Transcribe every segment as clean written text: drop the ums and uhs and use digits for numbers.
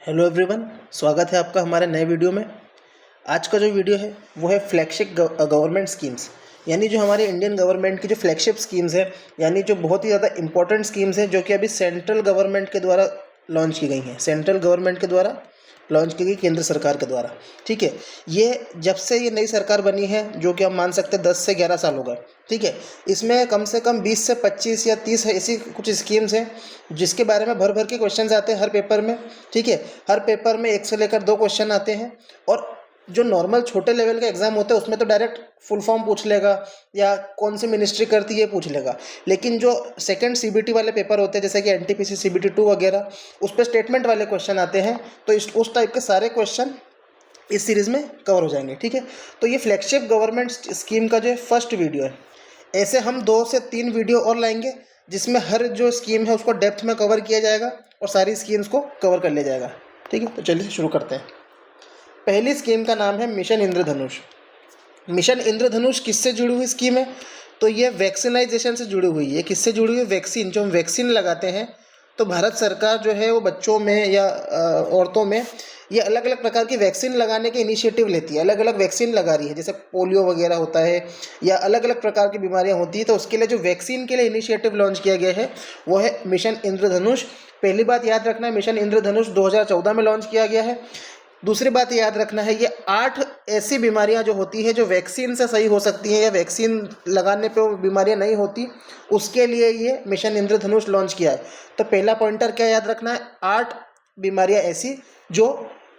Hello everyone, स्वागत है आपका हमारे नए वीडियो में। आज का जो वीडियो है वो है फ्लैगशिप गवर्नमेंट स्कीम्स, यानी जो हमारे इंडियन गवर्नमेंट की जो फ्लैगशिप स्कीम्स है, यानी जो बहुत ही ज़्यादा इंपॉर्टेंट स्कीम्स हैं जो कि अभी सेंट्रल गवर्नमेंट के द्वारा लॉन्च की गई हैं, सेंट्रल गवर्नमेंट के द्वारा लॉन्च की गई, केंद्र सरकार के द्वारा। ठीक है, ये जब से ये नई सरकार बनी है, जो कि हम मान सकते हैं 10 से 11 साल हो गए। ठीक है, इसमें कम से कम 20 से 25 या 30 ऐसी कुछ स्कीम्स हैं जिसके बारे में भर भर के क्वेश्चंस आते हैं हर पेपर में। ठीक है, हर पेपर में 1 से लेकर 2 क्वेश्चन आते हैं, और जो नॉर्मल छोटे लेवल का एग्जाम होता है उसमें तो डायरेक्ट फुल फॉर्म पूछ लेगा या कौन सी मिनिस्ट्री करती है ये पूछ लेगा। लेकिन जो सेकंड सीबीटी वाले पेपर होते हैं, जैसे कि एनटीपीसी सीबीटी 2 वगैरह, उस पर स्टेटमेंट वाले क्वेश्चन आते हैं, तो उस टाइप के सारे क्वेश्चन इस सीरीज़ में कवर हो जाएंगे। ठीक है, तो ये फ्लैगशिप गवर्नमेंट स्कीम का जो है फर्स्ट वीडियो है। ऐसे हम 2 से 3 वीडियो और लाएंगे जिसमें हर जो स्कीम है उसको डेप्थ में कवर किया जाएगा और सारी स्कीम्स को कवर कर लिया जाएगा। ठीक है, तो चलिए शुरू करते हैं। पहली स्कीम का नाम है मिशन इंद्रधनुष। मिशन इंद्रधनुष किससे जुड़ी हुई स्कीम है? तो ये वैक्सीनाइजेशन से जुड़ी हुई है। किससे जुड़ी हुई है? वैक्सीन, जो हम वैक्सीन लगाते हैं, तो भारत सरकार जो है वो बच्चों में या औरतों में ये अलग अलग प्रकार की वैक्सीन लगाने के इनिशिएटिव लेती है, अलग अलग वैक्सीन लगा रही है। जैसे पोलियो वगैरह होता है या अलग अलग प्रकार की बीमारियां होती हैं, तो उसके लिए जो वैक्सीन के लिए इनिशिएटिव लॉन्च किया गया है वो है मिशन इंद्रधनुष। पहली बात याद रखना है, मिशन इंद्रधनुष 2014 में लॉन्च किया गया है। दूसरी बात याद रखना है, ये 8 ऐसी बीमारियां जो होती है जो वैक्सीन से सही हो सकती हैं या वैक्सीन लगाने पे वो बीमारियां नहीं होती, उसके लिए ये मिशन इंद्रधनुष लॉन्च किया है। तो पहला पॉइंटर क्या याद रखना है? 8 बीमारियां ऐसी जो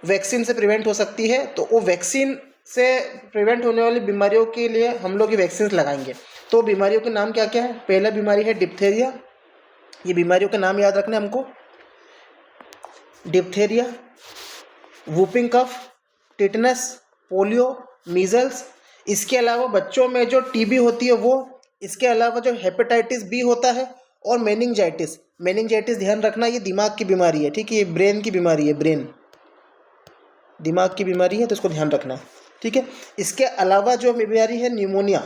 वैक्सीन से प्रिवेंट हो सकती है, तो वो वैक्सीन से प्रिवेंट होने वाली बीमारियों के लिए हम लोग ये वैक्सीन लगाएंगे। तो बीमारियों के नाम क्या क्या है? पहला बीमारी है डिप्थेरिया। ये बीमारियों के नाम याद रखना है हमको। Diphtheria, whooping cough, tetanus, polio, measles. इसके अलावा बच्चों में जो टीबी होती है वो, इसके अलावा जो हेपेटाइटिस बी होता है, और मेनिंजाइटिस। मेनिंजाइटिस ध्यान रखना, ये दिमाग की बीमारी है। ठीक है, ये ब्रेन की बीमारी है, ब्रेन दिमाग की बीमारी है, तो इसको ध्यान रखना है। ठीक है, इसके अलावा जो बीमारी है न्यूमोनिया।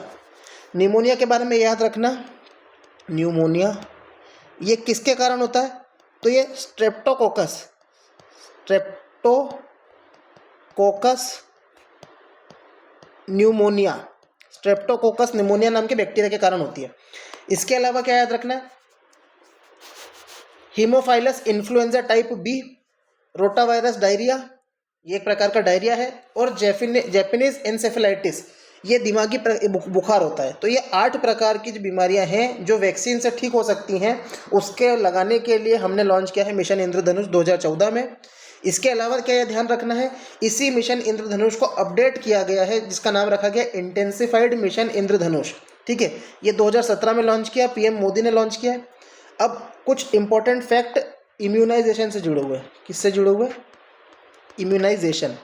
न्यूमोनिया के बारे में याद रखना, न्यूमोनिया ये किसके कारण होता है? तो ये स्ट्रेप्टोकोकस न्यूमोनिया, स्ट्रेप्टोकोकस न्यूमोनिया नाम के बैक्टीरिया के कारण होती है। इसके अलावा क्या याद रखना है? Haemophilus influenza type B, rotavirus diarrhoea, ये एक प्रकार का डायरिया है, और जैपनीज एन्सेफेलाइटिस, ये दिमागी बुखार होता है। तो ये 8 प्रकार की जो बीमारियां हैं जो वैक्सीन से ठीक हो सकती हैं, उसके लगाने के लिए हमने लॉन्च किया है मिशन इंद्रधनुष 2014 में। इसके अलावा क्या ध्यान रखना है, इसी मिशन इंद्रधनुष को अपडेट किया गया है जिसका नाम रखा गया इंटेंसिफाइड मिशन इंद्रधनुष। ठीक है, ये 2017 में लॉन्च किया, पीएम मोदी ने लॉन्च किया है। अब कुछ इंपॉर्टेंट फैक्ट इम्यूनाइजेशन से जुड़े हुए हैं। किससे जुड़े हुए? इम्यूनाइजेशन।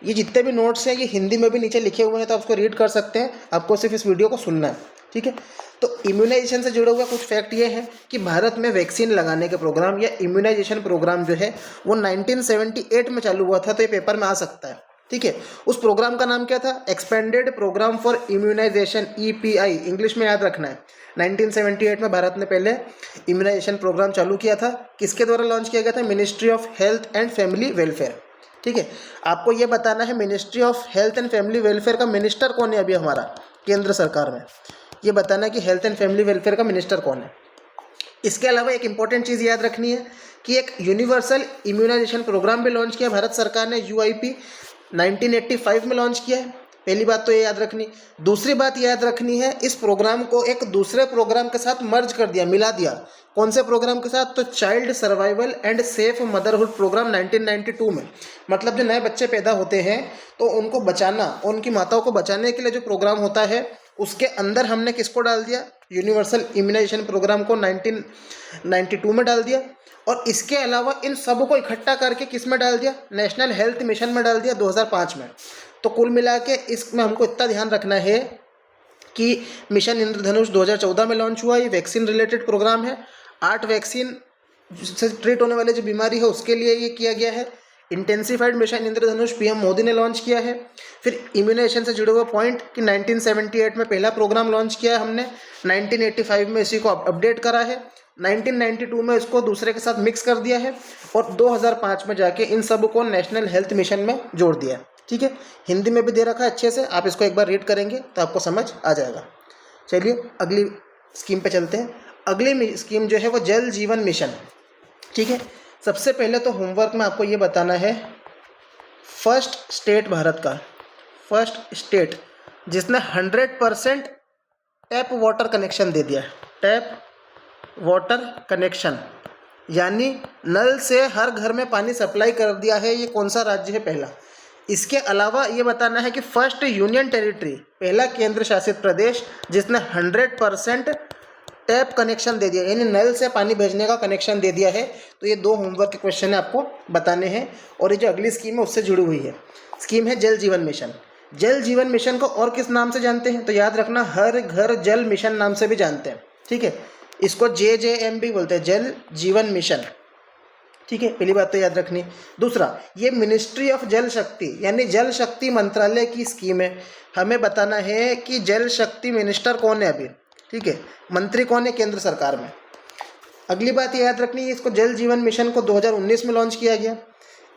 ये जितने भी नोट्स हैं ये हिंदी में भी नीचे लिखे हुए हैं, तो आप उसको रीड कर सकते हैं, आपको सिर्फ इस वीडियो को सुनना है। ठीक है, तो इम्यूनाइजेशन से जुड़े हुए कुछ फैक्ट ये हैं कि भारत में वैक्सीन लगाने के प्रोग्राम या इम्यूनाइजेशन प्रोग्राम जो है वो 1978 में चालू हुआ था, तो ये पेपर में आ सकता है। ठीक है, उस प्रोग्राम का नाम क्या था? Expanded programme for immunisation, EPI, English में याद रखना है। 1978 में भारत ने पहले इम्यूनाइजेशन प्रोग्राम चालू किया था। किसके द्वारा लॉन्च किया गया था? Ministry of health and family welfare. ठीक है, आपको ये बताना है ministry of health and family welfare का मिनिस्टर कौन है अभी हमारा केंद्र सरकार में। ये बताना है कि हेल्थ एंड फैमिली वेलफेयर का मिनिस्टर कौन है। इसके अलावा एक इंपॉर्टेंट चीज़ याद रखनी है कि एक यूनिवर्सल इम्यूनाइजेशन प्रोग्राम भी लॉन्च किया भारत सरकार ने, UIP 1985 में लॉन्च किया है। पहली बात तो ये याद रखनी। दूसरी बात याद रखनी है, इस प्रोग्राम को एक दूसरे प्रोग्राम के साथ मर्ज कर दिया, मिला दिया। कौन से प्रोग्राम के साथ? तो child survival and safe motherhood programme 1992 में। मतलब जो नए बच्चे पैदा होते हैं तो उनको बचाना, उनकी माताओं को बचाने के लिए जो प्रोग्राम होता है, उसके अंदर हमने किसको डाल दिया? यूनिवर्सल इम्यूनाइजेशन प्रोग्राम को 1992 में डाल दिया। और इसके अलावा इन सब को इकट्ठा करके किस में डाल दिया? नेशनल हेल्थ मिशन में डाल दिया 2005 में। तो कुल मिला के इसमें हमको इतना ध्यान रखना है कि मिशन इंद्रधनुष 2014 में लॉन्च हुआ। ये वैक्सीन रिलेटेड प्रोग्राम है। 8 वैक्सीन से ट्रीट होने वाली जो बीमारी है उसके लिए ये किया गया है। इंटेंसिफाइड मिशन इंद्रधनुष पीएम मोदी ने लॉन्च किया है। फिर इम्यूनाइजेशन से जुड़े हुए पॉइंट कि 1978 में पहला प्रोग्राम लॉन्च किया है हमने, 1985 में इसी को अपडेट करा है, 1992 में इसको दूसरे के साथ मिक्स कर दिया है और 2005 में जाके इन सब को नेशनल हेल्थ मिशन में जोड़ दिया है। ठीक है, हिंदी में भी दे रखा है अच्छे से, आप इसको एक बार रीड करेंगे तो आपको समझ आ जाएगा। चलिए अगली स्कीम पे चलते हैं। अगली स्कीम जो है वो जल जीवन मिशन। ठीक है, सबसे पहले तो होमवर्क में आपको ये बताना है, फर्स्ट स्टेट भारत का, फर्स्ट स्टेट जिसने 100% टैप वाटर कनेक्शन दे दिया है। टैप वाटर कनेक्शन यानी नल से हर घर में पानी सप्लाई कर दिया है, ये कौन सा राज्य है? पहला। इसके अलावा ये बताना है कि फर्स्ट यूनियन टेरिटरी, पहला केंद्र शासित प्रदेश जिसने 100% टैप कनेक्शन दे दिया, यानी नल से पानी भेजने का कनेक्शन दे दिया है। तो ये 2 होमवर्क के क्वेश्चन आपको बताने हैं और ये जो अगली स्कीम है उससे जुड़ी हुई है। स्कीम है जल जीवन मिशन। जल जीवन मिशन को और किस नाम से जानते हैं? तो याद रखना, हर घर जल मिशन नाम से भी जानते हैं। ठीक है, इसको JJM भी बोलते हैं, जल जीवन मिशन। ठीक है, पहली बात तो याद रखनी। दूसरा, ये मिनिस्ट्री ऑफ जल शक्ति यानी जल शक्ति मंत्रालय की स्कीम है। हमें बताना है कि जल शक्ति मिनिस्टर कौन है अभी। ठीक है, मंत्री कौन है केंद्र सरकार में। अगली बात ये याद रखनी है, इसको जल जीवन मिशन को 2019 में लॉन्च किया गया।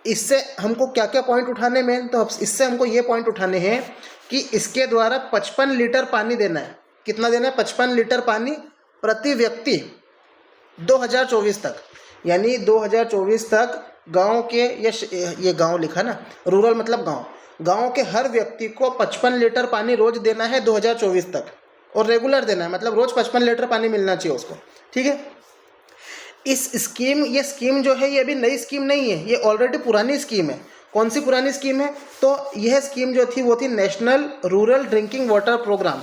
इससे हमको क्या क्या पॉइंट उठाने में, तो इससे हमको ये पॉइंट उठाने हैं कि इसके द्वारा 55 लीटर पानी देना है। कितना देना है? 55 लीटर पानी प्रति व्यक्ति 2024 तक, यानी 2024 तक गांव के, ये गांव लिखा ना, रूरल मतलब गांव, गांव के हर व्यक्ति को 55 लीटर पानी रोज देना है 2024 तक, और रेगुलर देना है, मतलब रोज 55 लीटर पानी मिलना चाहिए उसको। ठीक है, इस स्कीम, ये स्कीम जो है ये अभी नई स्कीम नहीं है, ये ऑलरेडी पुरानी स्कीम है। कौन सी पुरानी स्कीम है? तो यह स्कीम जो थी वो थी national rural drinking water programme.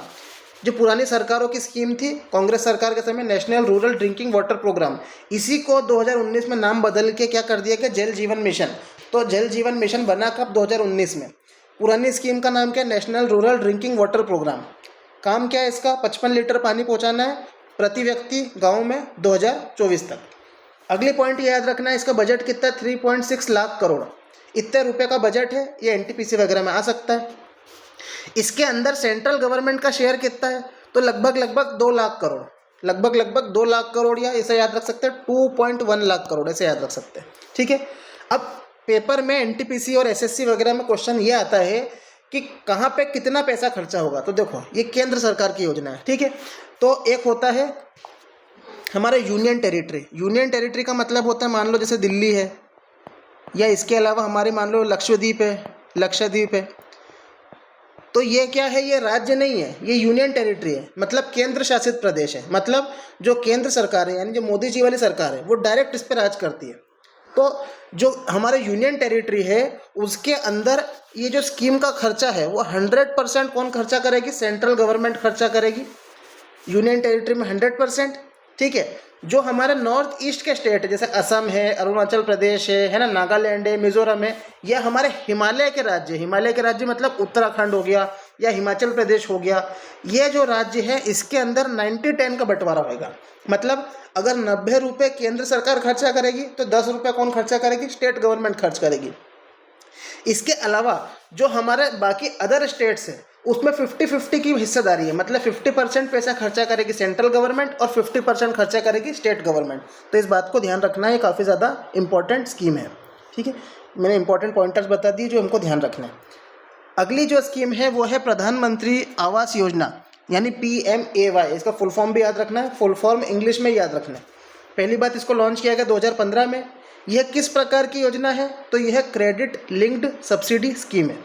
जो पुरानी सरकारों की स्कीम थी, कांग्रेस सरकार के समय, national rural drinking water programme, इसी को 2019 में नाम बदल के क्या कर दिया गया? जल जीवन मिशन। तो जल जीवन मिशन बना कब? 2019 में। पुरानी स्कीम का नाम क्या है? National rural drinking water programme. काम क्या है इसका? 55 लीटर पानी पहुंचाना है प्रति व्यक्ति गाँव में 2024 तक। अगले पॉइंट ये याद रखना है, इसका बजट कितना है? 3.6 लाख करोड़, इतने रुपए का बजट है। ये NTPC वगैरह में आ सकता है। इसके अंदर सेंट्रल गवर्नमेंट का शेयर कितना है? तो लगभग 2 लाख करोड़, लगभग 2 लाख करोड़, या इसे याद रख सकते हैं 2.1 लाख करोड़, ऐसे याद रख सकते हैं। ठीक है, अब पेपर में NTPC और SSC वगैरह में क्वेश्चन ये आता है कि कहाँ पे कितना पैसा खर्चा होगा। तो देखो, ये केंद्र सरकार की योजना है। ठीक है, तो एक होता है हमारा यूनियन टेरिटरी। यूनियन टेरिटरी का मतलब होता है, मान लो जैसे दिल्ली है, या इसके अलावा हमारे मान लो लक्षद्वीप है। तो ये क्या है? ये राज्य नहीं है, ये यूनियन टेरिटरी है, मतलब केंद्र शासित प्रदेश है। मतलब जो केंद्र सरकार है, यानी जो मोदी जी वाली सरकार है, वो डायरेक्ट इस पर राज करती है। तो जो हमारे यूनियन टेरिटरी है उसके अंदर ये जो स्कीम का खर्चा है वो 100% कौन खर्चा करेगी? सेंट्रल गवर्नमेंट खर्चा करेगी। यूनियन टेरिटरी में 100%। ठीक है, जो हमारे नॉर्थ ईस्ट के स्टेट है, जैसे असम है, अरुणाचल प्रदेश है ना, नागालैंड है, मिजोरम है, यह हमारे हिमालय के राज्य, हिमालय के राज्य मतलब उत्तराखंड हो गया या हिमाचल प्रदेश हो गया, ये जो राज्य है इसके अंदर 90-10 का बंटवारा होगा। मतलब अगर 90 रुपये केंद्र सरकार खर्चा करेगी तो 10 रुपये कौन खर्चा करेगी? स्टेट गवर्नमेंट खर्च करेगी। इसके अलावा जो हमारे बाकी अदर स्टेट्स हैं उसमें 50-50 की हिस्सेदारी है, मतलब 50% पैसा खर्चा करेगी सेंट्रल गवर्नमेंट और 50% खर्चा करेगी स्टेट गवर्नमेंट। तो इस बात को ध्यान रखना है, काफ़ी ज़्यादा इंपॉर्टेंट स्कीम है। ठीक है, मैंने इंपॉर्टेंट पॉइंटर्स बता दिए जो हमको ध्यान रखना है। अगली जो स्कीम है वो है प्रधानमंत्री आवास योजना, यानी PMAY। इसका फुल फॉर्म भी याद रखना है, फुल फॉर्म इंग्लिश में याद रखना है। पहली बात, इसको लॉन्च किया गया 2015 में। यह किस प्रकार की योजना है? तो यह क्रेडिट लिंक्ड सब्सिडी स्कीम है।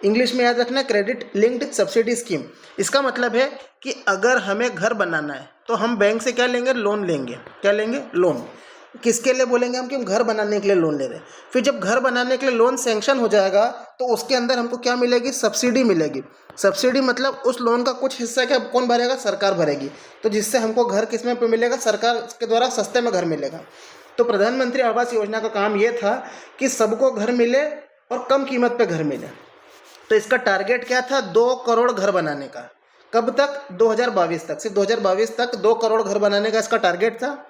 इंग्लिश में याद रखना है, क्रेडिट लिंक्ड सब्सिडी स्कीम। इसका मतलब है कि अगर हमें घर बनाना है तो हम बैंक से क्या लेंगे? लोन लेंगे। क्या लेंगे? लोन। किसके लिए बोलेंगे हम कि हम घर बनाने के लिए लोन ले रहे हैं। फिर जब घर बनाने के लिए लोन सैंक्शन हो जाएगा तो उसके अंदर हमको क्या मिलेगी? सब्सिडी मिलेगी। सब्सिडी मतलब उस लोन का कुछ हिस्सा क्या कौन भरेगा? सरकार भरेगी। तो जिससे हमको घर किस में मिलेगा? सरकार के द्वारा सस्ते में घर मिलेगा। तो प्रधानमंत्री आवास योजना का काम ये था कि सबको घर मिले और कम कीमत पे घर मिले। तो इसका टारगेट क्या था? 2 करोड़ घर बनाने का। कब तक? 2022 तक। सिर्फ 2022 तक 2 करोड़ घर बनाने का इसका टारगेट था।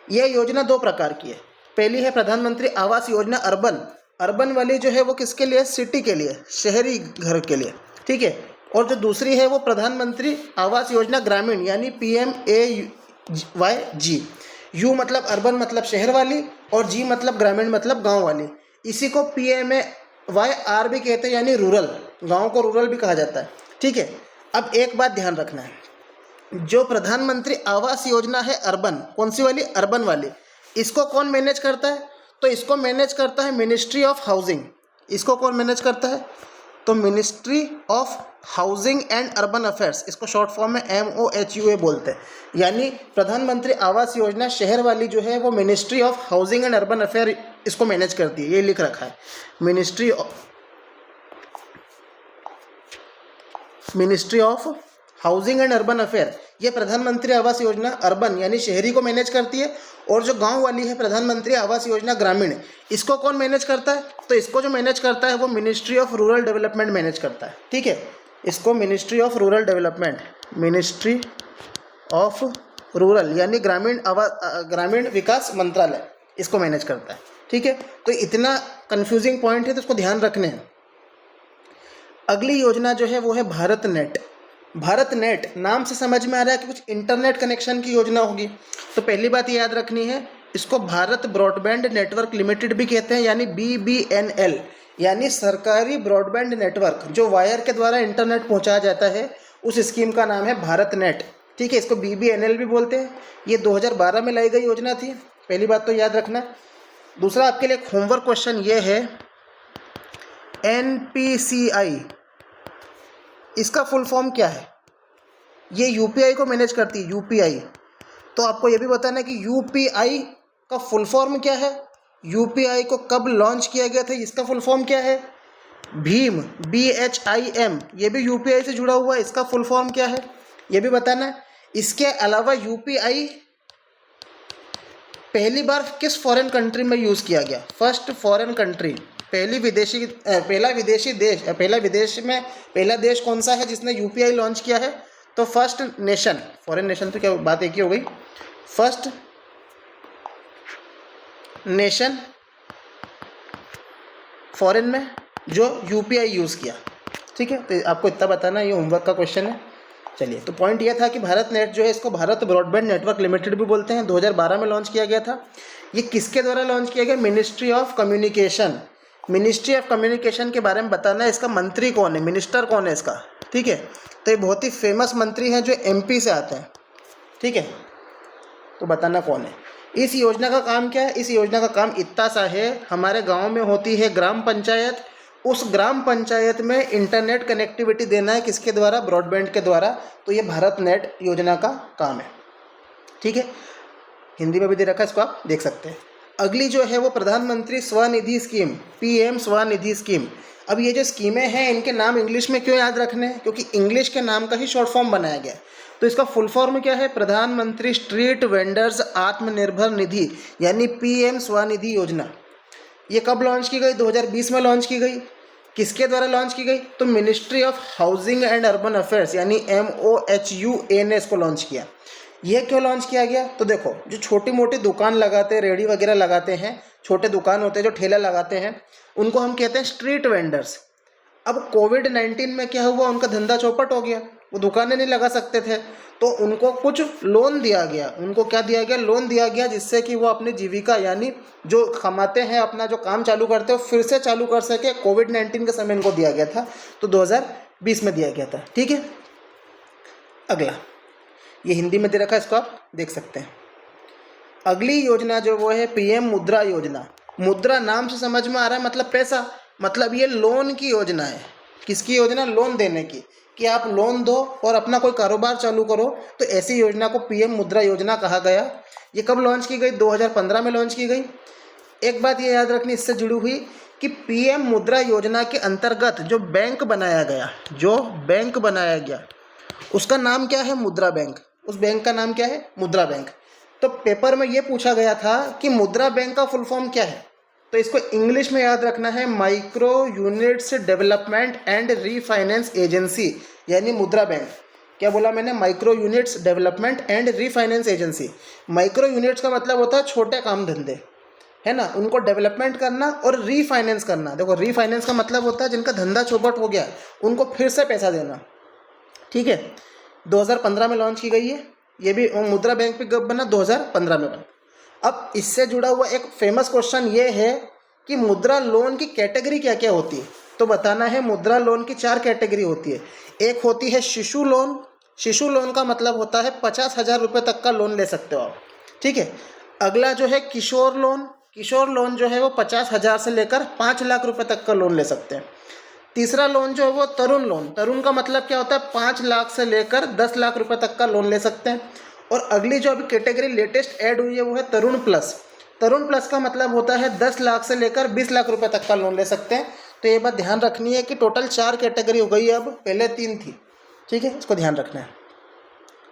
यह योजना 2 प्रकार की है। पहली है प्रधानमंत्री आवास योजना अर्बन। अर्बन वाली जो है वो किसके लिए? सिटी के लिए, शहरी घर के लिए। ठीक है, और जो दूसरी है वो प्रधानमंत्री आवास योजना ग्रामीण, यानी PMAYG। यू मतलब अर्बन मतलब शहर वाली, और जी मतलब ग्रामीण मतलब गांव वाली। इसी को PMAYR भी कहते हैं, यानी रूरल, गांव को रूरल भी कहा जाता है। ठीक है, अब एक बात ध्यान रखना है, जो प्रधानमंत्री आवास योजना है अर्बन, कौन सी वाली, अर्बन वाली, इसको कौन मैनेज करता है, तो इसको मैनेज करता है मिनिस्ट्री ऑफ हाउसिंग। इसको कौन मैनेज करता है, तो ministry of housing and urban affairs, इसको शॉर्ट फॉर्म में MOHUA बोलते हैं। यानी प्रधानमंत्री आवास योजना शहर वाली जो है वो ministry of housing and urban affair इसको मैनेज करती है, ये लिख रखा है, ministry of housing and urban affair. ये प्रधानमंत्री आवास योजना अर्बन यानी शहरी को मैनेज करती है, और जो गांव वाली है प्रधानमंत्री आवास योजना ग्रामीण, इसको कौन मैनेज करता है, तो इसको जो मैनेज करता है वो ministry of rural development manage करता है। ठीक है, इसको ministry of rural development, ministry of rural यानी ग्रामीण विकास मंत्रालय इसको मैनेज करता है। ठीक है, तो इतना कंफ्यूजिंग पॉइंट है तो इसको ध्यान रखने हैं। अगली योजना जो है वो है भारत नेट। भारत नेट नाम से समझ में आ रहा है कि कुछ इंटरनेट कनेक्शन की योजना होगी। तो पहली बात ये याद रखनी है, इसको भारत ब्रॉडबैंड नेटवर्क लिमिटेड भी कहते हैं, यानी BBNL, यानी सरकारी ब्रॉडबैंड नेटवर्क जो वायर के द्वारा इंटरनेट पहुंचाया जाता है, उस स्कीम का नाम है भारत नेट। ठीक है, इसको BBNL भी बोलते हैं। ये 2012 में लाई गई योजना थी, पहली बात तो याद रखना। दूसरा आपके लिए एक होमवर्क क्वेश्चन ये है, NPCI इसका फुल फॉर्म क्या है। ये UPI को मैनेज करती है, UPI। तो आपको ये भी बताना है कि UPI का फुल फॉर्म क्या है, UPI को कब लॉन्च किया गया था, इसका फुल फॉर्म क्या है। भीम, BHIM, ये भी UPI से जुड़ा हुआ है, इसका फुल फॉर्म क्या है, ये भी बताना है। इसके अलावा UPI पहली बार किस फॉरेन कंट्री में यूज़ किया गया, फर्स्ट फॉरेन कंट्री, पहला देश कौन सा है जिसने UPI लॉन्च किया है, तो फर्स्ट नेशन, फॉरेन नेशन तो क्या बात एक ही हो गई, फर्स्ट नेशन फॉरेन में जो UPI यूज़ किया। ठीक है, तो आपको इतना बताना, ये होमवर्क का क्वेश्चन है। चलिए, तो पॉइंट ये था कि भारत नेट जो है इसको भारत ब्रॉडबैंड नेटवर्क लिमिटेड भी बोलते हैं, 2012 में लॉन्च किया गया था। ये किसके द्वारा लॉन्च किया गया, ministry of communication. Ministry of communication के बारे में बताना है, इसका मंत्री कौन है, मिनिस्टर कौन है इसका। ठीक है, तो ये बहुत ही फेमस मंत्री हैं जो MP से आते हैं। ठीक है, तो बताना कौन है। इस योजना का काम क्या है, इस योजना का काम इतना सा है, हमारे गांव में होती है ग्राम पंचायत, उस ग्राम पंचायत में इंटरनेट कनेक्टिविटी देना है, किसके द्वारा, ब्रॉडबैंड के द्वारा। तो ये भारत नेट योजना का काम है। ठीक है, हिंदी में भी दे रखा है, इसको आप देख सकते हैं। अगली जो है वो प्रधानमंत्री Svanidhi scheme, PM Svanidhi scheme. अब ये जो स्कीमें हैं इनके नाम इंग्लिश में क्यों याद रखने हैं, क्योंकि इंग्लिश के नाम का ही शॉर्ट फॉर्म बनाया गया है। तो इसका फुल फॉर्म क्या है, प्रधानमंत्री स्ट्रीट वेंडर्स आत्मनिर्भर निधि, यानी PM स्वनिधि योजना। ये कब लॉन्च की गई, 2020 में लॉन्च की गई। किसके द्वारा लॉन्च की गई, तो ministry of housing and urban affairs यानी MOHUA ने इसको लॉन्च किया। यह क्यों लॉन्च किया गया, तो देखो, जो छोटी मोटी दुकान लगाते हैं, रेडी वगैरह लगाते हैं, छोटे दुकान होते हैं जो ठेला लगाते हैं, उनको हम कहते हैं स्ट्रीट वेंडर्स। अब कोविड-19 में क्या हुआ, उनका धंधा चौपट हो गया, वो दुकानें नहीं लगा सकते थे, तो उनको कुछ लोन दिया गया। उनको क्या दिया गया, लोन दिया गया, जिससे कि वो अपनी जीविका यानी जो कमाते हैं, अपना जो काम चालू करते हैं फिर से चालू कर सके। कोविड-19 के समय इनको दिया गया था, तो 2020 में दिया गया था। ठीक है, अगला ये हिंदी में दे रखा है, इसको आप देख सकते हैं। अगली योजना जो वो है PM मुद्रा योजना। मुद्रा नाम से समझ में आ रहा है, मतलब पैसा, मतलब ये लोन की योजना है। किसकी योजना, लोन देने की, कि आप लोन दो और अपना कोई कारोबार चालू करो, तो ऐसी योजना को PM मुद्रा योजना कहा गया। ये कब लॉन्च की गई, 2015 में लॉन्च की गई। एक बात ये याद रखनी इससे जुड़ी हुई कि PM मुद्रा योजना के अंतर्गत जो बैंक बनाया गया, उसका नाम क्या है, मुद्रा बैंक। उस बैंक का नाम क्या है, मुद्रा बैंक। तो पेपर में ये पूछा गया था कि मुद्रा बैंक का फुल फॉर्म क्या है, तो इसको इंग्लिश में याद रखना है, micro units development and refinance agency, यानी मुद्रा बैंक। क्या बोला मैंने, micro units development and refinance agency. Micro units का मतलब होता है छोटे काम धंधे, है ना, उनको डेवलपमेंट करना और रीफाइनेंस करना। देखो, रीफाइनेंस का मतलब होता है जिनका धंधा चौपट हो गया, उनको फिर से पैसा देना। ठीक है, 2015 में लॉन्च की गई है। ये भी मुद्रा बैंक भी कब बना, 2015 में बना। अब इससे जुड़ा हुआ एक फेमस क्वेश्चन ये है कि मुद्रा लोन की कैटेगरी क्या क्या होती है। तो बताना है मुद्रा लोन की 4 कैटेगरी होती है। एक होती है शिशु लोन। शिशु लोन का मतलब होता है 50,000 रुपये तक का लोन ले सकते हो आप, ठीक है। अगला जो है किशोर लोन। किशोर लोन जो है वो 50,000 से लेकर 5 लाख रुपए तक का लोन ले सकते हैं। तीसरा लोन जो है वो तरुण लोन। तरुण का मतलब क्या होता है, 5 लाख से लेकर 10 लाख रुपए तक का लोन ले सकते हैं। और अगली जो अभी कैटेगरी लेटेस्ट ऐड हुई है वो है तरुण प्लस। तरुण प्लस का मतलब होता है 10 लाख से लेकर 20 लाख रुपए तक का लोन ले सकते हैं। तो ये बात ध्यान रखनी है कि टोटल 4 कैटेगरी हो गई है, अब पहले 3 थी, ठीक है, इसको ध्यान रखना है।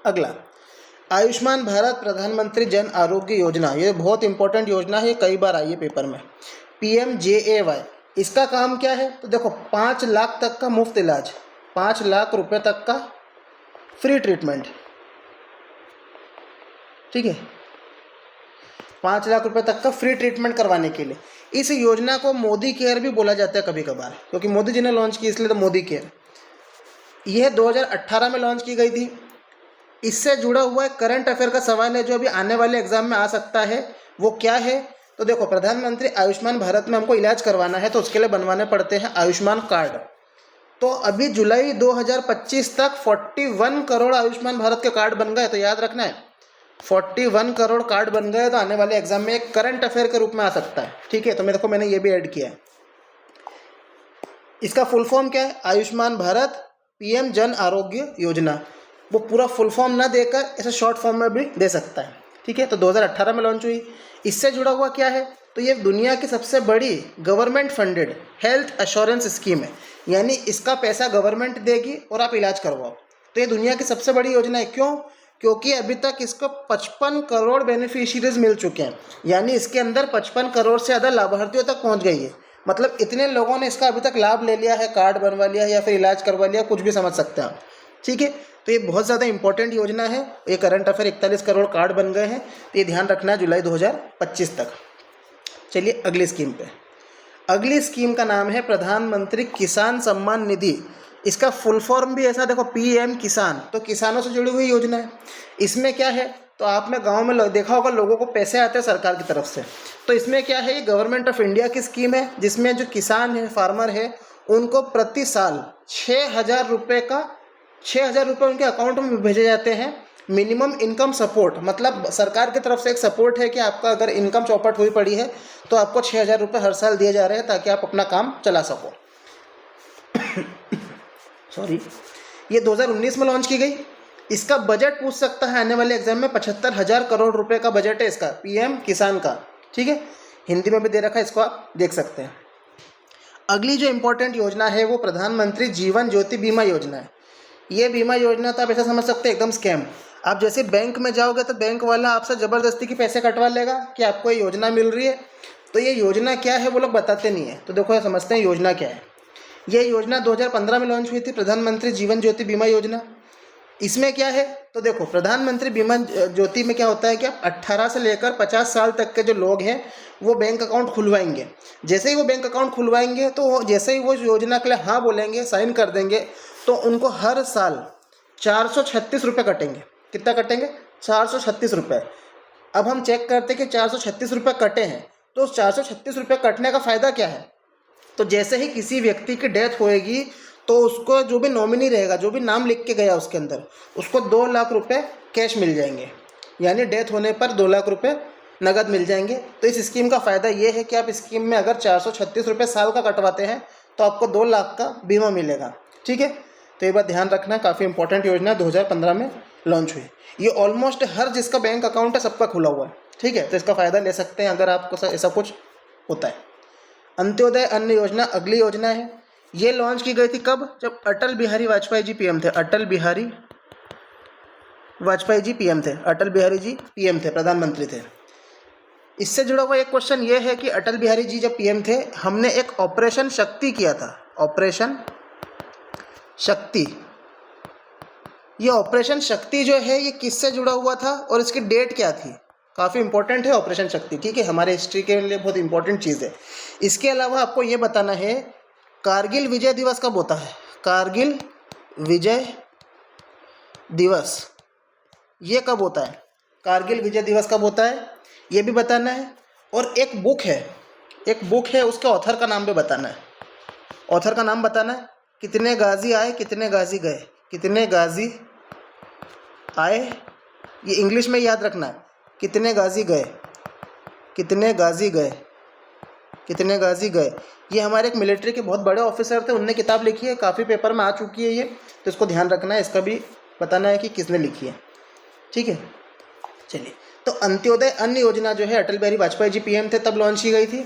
अगला आयुष्मान भारत प्रधानमंत्री जन आरोग्य योजना, ये बहुत इंपॉर्टेंट योजना है, कई बार आई है पेपर में। PMJAY, इसका काम क्या है, तो देखो 5 लाख तक का मुफ्त इलाज, 5 लाख रुपए तक का फ्री ट्रीटमेंट, ठीक है, 5 लाख रुपए तक का फ्री ट्रीटमेंट करवाने के लिए। इस योजना को मोदी केयर भी बोला जाता है कभी कभार, क्योंकि मोदी जी ने लॉन्च की इसलिए तो मोदी केयर। यह 2018 में लॉन्च की गई थी। इससे जुड़ा हुआ एक करंट अफेयर का सवाल है जो अभी आने वाले एग्जाम में आ सकता है। वो क्या है, तो देखो प्रधानमंत्री आयुष्मान भारत में हमको इलाज करवाना है तो उसके लिए बनवाने पड़ते हैं आयुष्मान कार्ड। तो अभी जुलाई 2025 तक 41 करोड़ आयुष्मान भारत के कार्ड बन गए। तो याद रखना है 41 करोड़ कार्ड बन गए तो आने वाले एग्जाम में एक करंट अफेयर के रूप में आ सकता है, ठीक है। तो मैं देखो मैंने ये भी ऐड किया है। इसका फुल फॉर्म क्या है, आयुष्मान भारत PM जन आरोग्य योजना। वो पूरा फुल फॉर्म ना देकर ऐसे शॉर्ट फॉर्म में भी दे सकता है, ठीक है। तो 2018 में लॉन्च हुई। इससे जुड़ा हुआ क्या है, तो ये दुनिया की सबसे बड़ी government funded health assurance scheme है, यानी इसका पैसा गवर्नमेंट देगी और आप इलाज करवाओ। तो ये दुनिया की सबसे बड़ी योजना है। क्यों, क्योंकि अभी तक इसको 55 करोड़ बेनिफिशियरीज मिल चुके हैं, यानी इसके अंदर 55 करोड़ से ज़्यादा लाभार्थियों तक पहुंच गई है। मतलब इतने लोगों ने इसका अभी तक लाभ ले लिया है, कार्ड बनवा लिया है या फिर इलाज करवा लिया, कुछ भी समझ सकते हैं आप, ठीक है। तो ये बहुत ज़्यादा इंपॉर्टेंट योजना है। ये करंट अफेयर 41 करोड़ कार्ड बन गए हैं, तो ये ध्यान रखना है जुलाई 2025 तक। चलिए अगली स्कीम पे। अगली स्कीम का नाम है प्रधानमंत्री किसान सम्मान निधि। इसका फुल फॉर्म भी ऐसा देखो PM किसान, तो किसानों से जुड़ी हुई योजना है। इसमें क्या है, तो आपने गांव में देखा होगा लोगों को पैसे आते हैं सरकार की तरफ से। तो इसमें क्या है, ये गवर्नमेंट ऑफ इंडिया की स्कीम है जिसमें जो किसान है, फार्मर है, उनको प्रति साल 6,000 रुपये का 6,000 रुपये उनके अकाउंट में भेजे जाते हैं। मिनिमम इनकम सपोर्ट, मतलब सरकार की तरफ से एक सपोर्ट है कि आपका अगर इनकम चौपट हुई पड़ी है तो आपको 6,000 रुपये हर साल दिए जा रहे हैं ताकि आप अपना काम चला सको। सॉरी, ये 2019 में लॉन्च की गई। इसका बजट पूछ सकता है आने वाले एग्जाम में, 75,000 करोड़ रुपए का बजट है इसका, PM किसान का, ठीक है। हिंदी में भी दे रखा है, इसको आप देख सकते हैं। अगली जो इंपॉर्टेंट योजना है वो प्रधानमंत्री जीवन ज्योति बीमा योजना है। ये बीमा योजना तो आप ऐसा समझ सकते हैं एकदम स्कैम। आप जैसे बैंक में जाओगे तो बैंक वाला आपसे ज़बरदस्ती की पैसे कटवा लेगा कि आपको ये योजना मिल रही है। तो ये योजना क्या है वो लोग बताते नहीं है। तो देखो ये समझते हैं योजना क्या है। ये योजना 2015 में लॉन्च हुई थी, प्रधानमंत्री जीवन ज्योति बीमा योजना। इसमें क्या है, तो देखो प्रधानमंत्री बीमा ज्योति में क्या होता है कि आप 18 से लेकर 50 साल तक के जो लोग हैं वो बैंक अकाउंट खुलवाएंगे। जैसे ही वो बैंक अकाउंट खुलवाएंगे तो जैसे ही वो योजना के लिए हाँ बोलेंगे, साइन कर देंगे, तो उनको हर साल 436 रुपये कटेंगे। कितना कटेंगे, 436 रुपये। अब हम चेक करते हैं कि 436 रुपये कटे हैं, तो उस 436 रुपये कटने का फ़ायदा क्या है। तो जैसे ही किसी व्यक्ति की डेथ होएगी तो उसको जो भी नॉमिनी रहेगा, जो भी नाम लिख के गया उसके अंदर, उसको 2 लाख रुपए कैश मिल जाएंगे, यानी डेथ होने पर 2 लाख रुपए नगद मिल जाएंगे। तो इस स्कीम का फ़ायदा ये है कि आप स्कीम में अगर 436 रुपये साल का कटवाते हैं तो आपको 2 लाख का बीमा मिलेगा, ठीक है। तो ये बात ध्यान रखना, काफ़ी इंपॉर्टेंट योजना 2015 में लॉन्च हुई। ये ऑलमोस्ट हर जिसका बैंक अकाउंट है सबका खुला हुआ है, ठीक है। तो इसका फ़ायदा ले सकते हैं अगर आपको ऐसा कुछ होता है। अंत्योदय अन्न योजना अगली योजना है। ये लॉन्च की गई थी कब, जब अटल बिहारी वाजपेयी जी PM थे। अटल बिहारी वाजपेयी जी PM थे। अटल बिहारी जी PM थे, प्रधानमंत्री थे। इससे जुड़ा हुआ एक क्वेश्चन ये है कि अटल बिहारी जी जब PM थे, हमने एक ऑपरेशन शक्ति किया था, ऑपरेशन शक्ति। ये ऑपरेशन शक्ति जो है ये किससे जुड़ा हुआ था और इसकी डेट क्या थी। काफ़ी इंपॉर्टेंट है ऑपरेशन शक्ति, ठीक है, हमारे हिस्ट्री के लिए बहुत इंपॉर्टेंट चीज़ है। इसके अलावा आपको ये बताना है कारगिल विजय दिवस कब होता है। कारगिल विजय दिवस ये कब होता है, कारगिल विजय दिवस कब होता है, ये भी बताना है। और एक बुक है उसके ऑथर का नाम भी बताना है। ऑथर का नाम बताना है। कितने गाजी आए, कितने गाजी गए, कितने गाजी आए, ये इंग्लिश में याद रखना है। कितने गाजी गए, कितने गाजी गए, कितने गाजी गए। ये हमारे एक मिलिट्री के बहुत बड़े ऑफिसर थे, उनने किताब लिखी है, काफ़ी पेपर में आ चुकी है ये, तो इसको ध्यान रखना है, इसका भी बताना है कि किसने लिखी है। ठीक है, चलिए। तो अंत्योदय अन्न योजना जो है अटल बिहारी वाजपेयी जी पीएम थे तब लॉन्च की गई थी।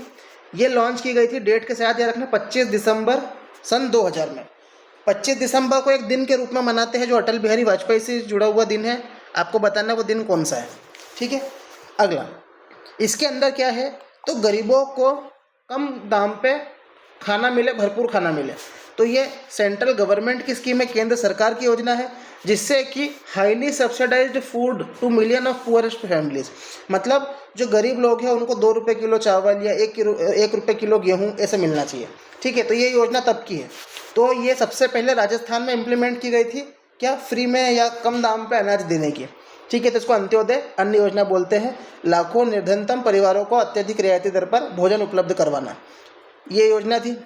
ये लॉन्च की गई थी, डेट के साथ याद रखना, 25 दिसंबर सन 2000 में। 25 दिसंबर को एक दिन के रूप में मनाते हैं जो अटल बिहारी वाजपेयी से जुड़ा हुआ दिन है। आपको बताना है वो दिन कौन सा है। ठीक है, अगला इसके अंदर क्या है, तो गरीबों को कम दाम पे खाना मिले, भरपूर खाना मिले। तो ये सेंट्रल गवर्नमेंट की स्कीम है, केंद्र सरकार की योजना है, जिससे कि highly subsidised food two million of poorest families, मतलब जो गरीब लोग हैं उनको 2 रुपये किलो चावल या 1 रुपये किलो गेहूँ ऐसे मिलना चाहिए। ठीक है, तो ये योजना तब की है। तो ये सबसे पहले राजस्थान में इम्प्लीमेंट की गई थी, क्या, फ्री में या कम दाम पे अनाज देने की। ठीक है, तो इसको अंत्योदय अन्न योजना बोलते हैं। लाखों निर्धनतम परिवारों को अत्यधिक रियायती दर पर भोजन उपलब्ध करवाना, ये योजना थी।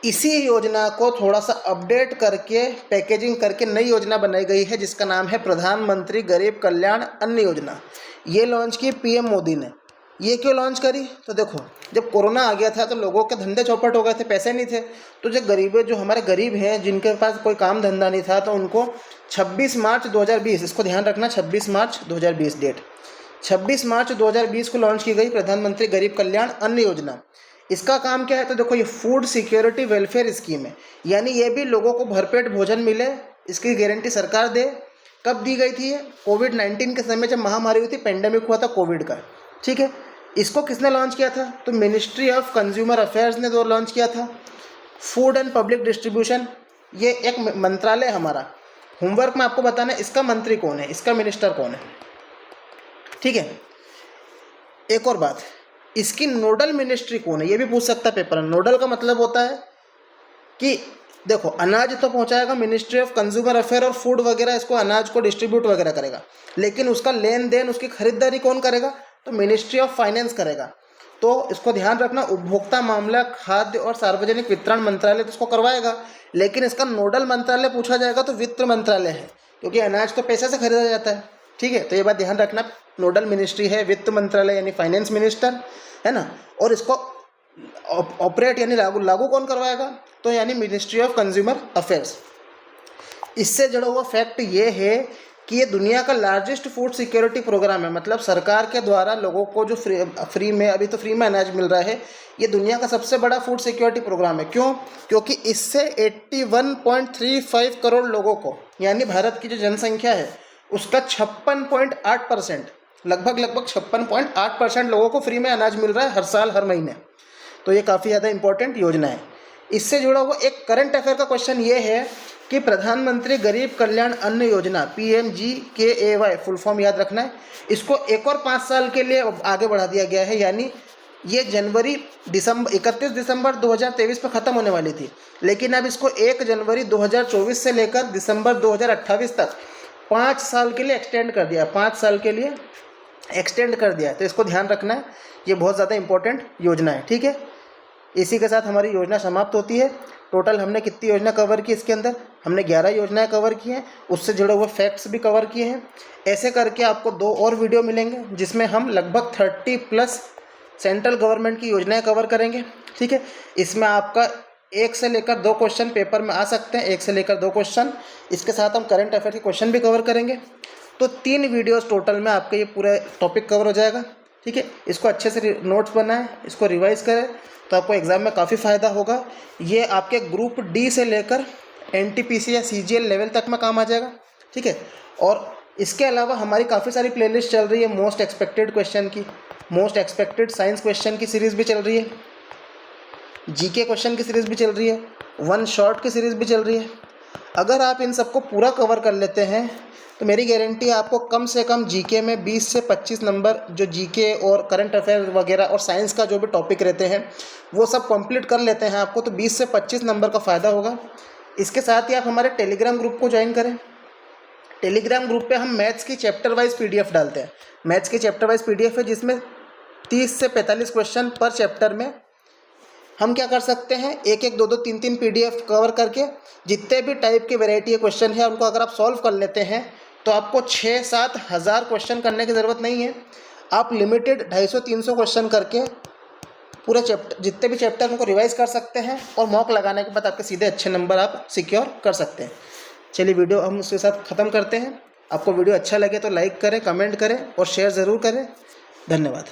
इसी योजना को थोड़ा सा अपडेट करके पैकेजिंग करके नई योजना बनाई गई है, जिसका नाम है प्रधानमंत्री गरीब कल्याण अन्न योजना। ये लॉन्च की पीएम मोदी ने। ये क्यों लॉन्च करी, तो देखो जब कोरोना आ गया था तो लोगों के धंधे चौपट हो गए थे, पैसे नहीं थे। तो जो हमारे गरीब हैं जिनके पास कोई काम धंधा नहीं था, तो उनको 26 मार्च 2020, इसको ध्यान रखना, 26 मार्च 2020 डेट, 26 मार्च 2020 को लॉन्च की गई प्रधानमंत्री गरीब कल्याण अन्न योजना। इसका काम क्या है, तो देखो ये फूड सिक्योरिटी वेलफेयर स्कीम है, यानी ये भी लोगों को भरपेट भोजन मिले, इसकी गारंटी सरकार दे। कब दी गई थी ये, कोविड-19 के समय जब महामारी हुई थी, पेंडेमिक हुआ था कोविड का। ठीक है, इसको किसने लॉन्च किया था, तो मिनिस्ट्री ऑफ कंज्यूमर अफेयर्स ने लॉन्च किया था। फूड एंड पब्लिक डिस्ट्रीब्यूशन, ये एक मंत्रालय हमारा, होमवर्क में आपको बताना है इसका मंत्री कौन है, इसका मिनिस्टर कौन है। ठीक है, एक और बात, इसकी नोडल मिनिस्ट्री कौन है, ये भी पूछ सकता है पेपर में। नोडल का मतलब होता है कि देखो अनाज तो पहुंचाएगा मिनिस्ट्री ऑफ कंज्यूमर अफेयर और फूड वगैरह, इसको अनाज को डिस्ट्रीब्यूट वगैरह करेगा, लेकिन उसका लेन देन, उसकी खरीदारी कौन करेगा, तो मिनिस्ट्री ऑफ फाइनेंस करेगा। तो इसको ध्यान रखना, उपभोक्ता मामला, खाद्य और सार्वजनिक वितरण मंत्रालय तो इसको करवाएगा, लेकिन इसका नोडल मंत्रालय पूछा जाएगा तो वित्त मंत्रालय है, क्योंकि अनाज तो पैसे से खरीदा जाता है। ठीक है, तो ये बात ध्यान रखना, नोडल मिनिस्ट्री है वित्त मंत्रालय यानी फाइनेंस मिनिस्टर, है ना। और इसको ऑपरेट यानी लागू कौन करवाएगा, तो यानी मिनिस्ट्री ऑफ कंज्यूमर अफेयर्स। इससे जुड़ा हुआ फैक्ट ये है कि ये दुनिया का लार्जेस्ट फूड सिक्योरिटी प्रोग्राम है, मतलब सरकार के द्वारा लोगों को जो फ्री में, अभी तो फ्री में अनाज मिल रहा है, ये दुनिया का सबसे बड़ा फूड सिक्योरिटी प्रोग्राम है। क्यों, क्योंकि इससे 81.35 करोड़ लोगों को, यानी भारत की जो जनसंख्या है उसका 56.8%, लगभग 56.8% लोगों को फ्री में अनाज मिल रहा है हर साल, हर महीने। तो ये काफ़ी ज़्यादा इंपॉर्टेंट योजना है। इससे जुड़ा हुआ एक करंट अफेयर का क्वेश्चन ये है कि प्रधानमंत्री गरीब कल्याण अन्न योजना PMGKAY फुल फॉर्म याद रखना है, इसको एक और 5 साल के लिए आगे बढ़ा दिया गया है, यानी ये 31 दिसंबर 2023 पर ख़त्म होने वाली थी, लेकिन अब इसको 1 जनवरी 2024 से लेकर दिसंबर 2028 तक 5 साल के लिए एक्सटेंड कर दिया, 5 साल के लिए एक्सटेंड कर दिया है। तो इसको ध्यान रखना है, ये बहुत ज़्यादा इंपॉर्टेंट योजना है। ठीक है, इसी के साथ हमारी योजना समाप्त होती है। टोटल हमने कितनी योजना कवर की, इसके अंदर हमने 11 योजनाएं कवर की हैं, उससे जुड़े हुए फैक्ट्स भी कवर किए हैं। ऐसे करके आपको 2 और वीडियो मिलेंगे जिसमें हम लगभग 30+ सेंट्रल गवर्नमेंट की योजनाएं कवर करेंगे। ठीक है, इसमें आपका 1 से लेकर 2 क्वेश्चन पेपर में आ सकते हैं, 1 से लेकर 2 क्वेश्चन। इसके साथ हम करंट अफेयर के क्वेश्चन भी कवर करेंगे। तो 3 वीडियोस टोटल में आपका ये पूरा टॉपिक कवर हो जाएगा। ठीक है, इसको अच्छे से नोट्स बनाएं, इसको रिवाइज करें, तो आपको एग्ज़ाम में काफ़ी फ़ायदा होगा। ये आपके ग्रुप डी से लेकर NTPC या CGL लेवल तक में काम आ जाएगा। ठीक है, और इसके अलावा हमारी काफ़ी सारी प्लेलिस्ट चल रही है, मोस्ट एक्सपेक्टेड क्वेश्चन की, मोस्ट एक्सपेक्टेड साइंस क्वेश्चन की सीरीज़ भी चल रही है, GK क्वेश्चन की सीरीज़ भी चल रही है, 1 शॉर्ट की सीरीज़ भी चल रही है। अगर आप इन सबको पूरा कवर कर लेते हैं तो मेरी गारंटी है आपको कम से कम GK में 20 से 25 नंबर, जो GK और करंट अफेयर वगैरह और साइंस का जो भी टॉपिक रहते हैं वो सब कंप्लीट कर लेते हैं आपको, तो 20 से 25 नंबर का फ़ायदा होगा। इसके साथ ही आप हमारे टेलीग्राम ग्रुप को ज्वाइन करें। टेलीग्राम ग्रुप पे हम मैथ्स की चैप्टर वाइज पीडीएफ डालते हैं। मैथ्स की चैप्टर वाइज पीडीएफ है जिसमें 30 से 45 क्वेश्चन पर चैप्टर में हम क्या कर सकते हैं, एक एक दो दो तीन तीन पीडीएफ कवर करके जितने भी टाइप के वैरायटी के क्वेश्चन है उनको अगर आप सॉल्व कर लेते हैं तो आपको 6-7 हज़ार क्वेश्चन करने की ज़रूरत नहीं है। आप लिमिटेड 250-300 क्वेश्चन करके पूरा चैप्टर जितने भी चैप्टर उनको रिवाइज कर सकते हैं और मॉक लगाने के बाद आपके सीधे अच्छे नंबर आप सिक्योर कर सकते हैं। चलिए वीडियो हम उसके साथ ख़त्म करते हैं। आपको वीडियो अच्छा लगे तो लाइक करें, कमेंट करें और शेयर ज़रूर करें। धन्यवाद।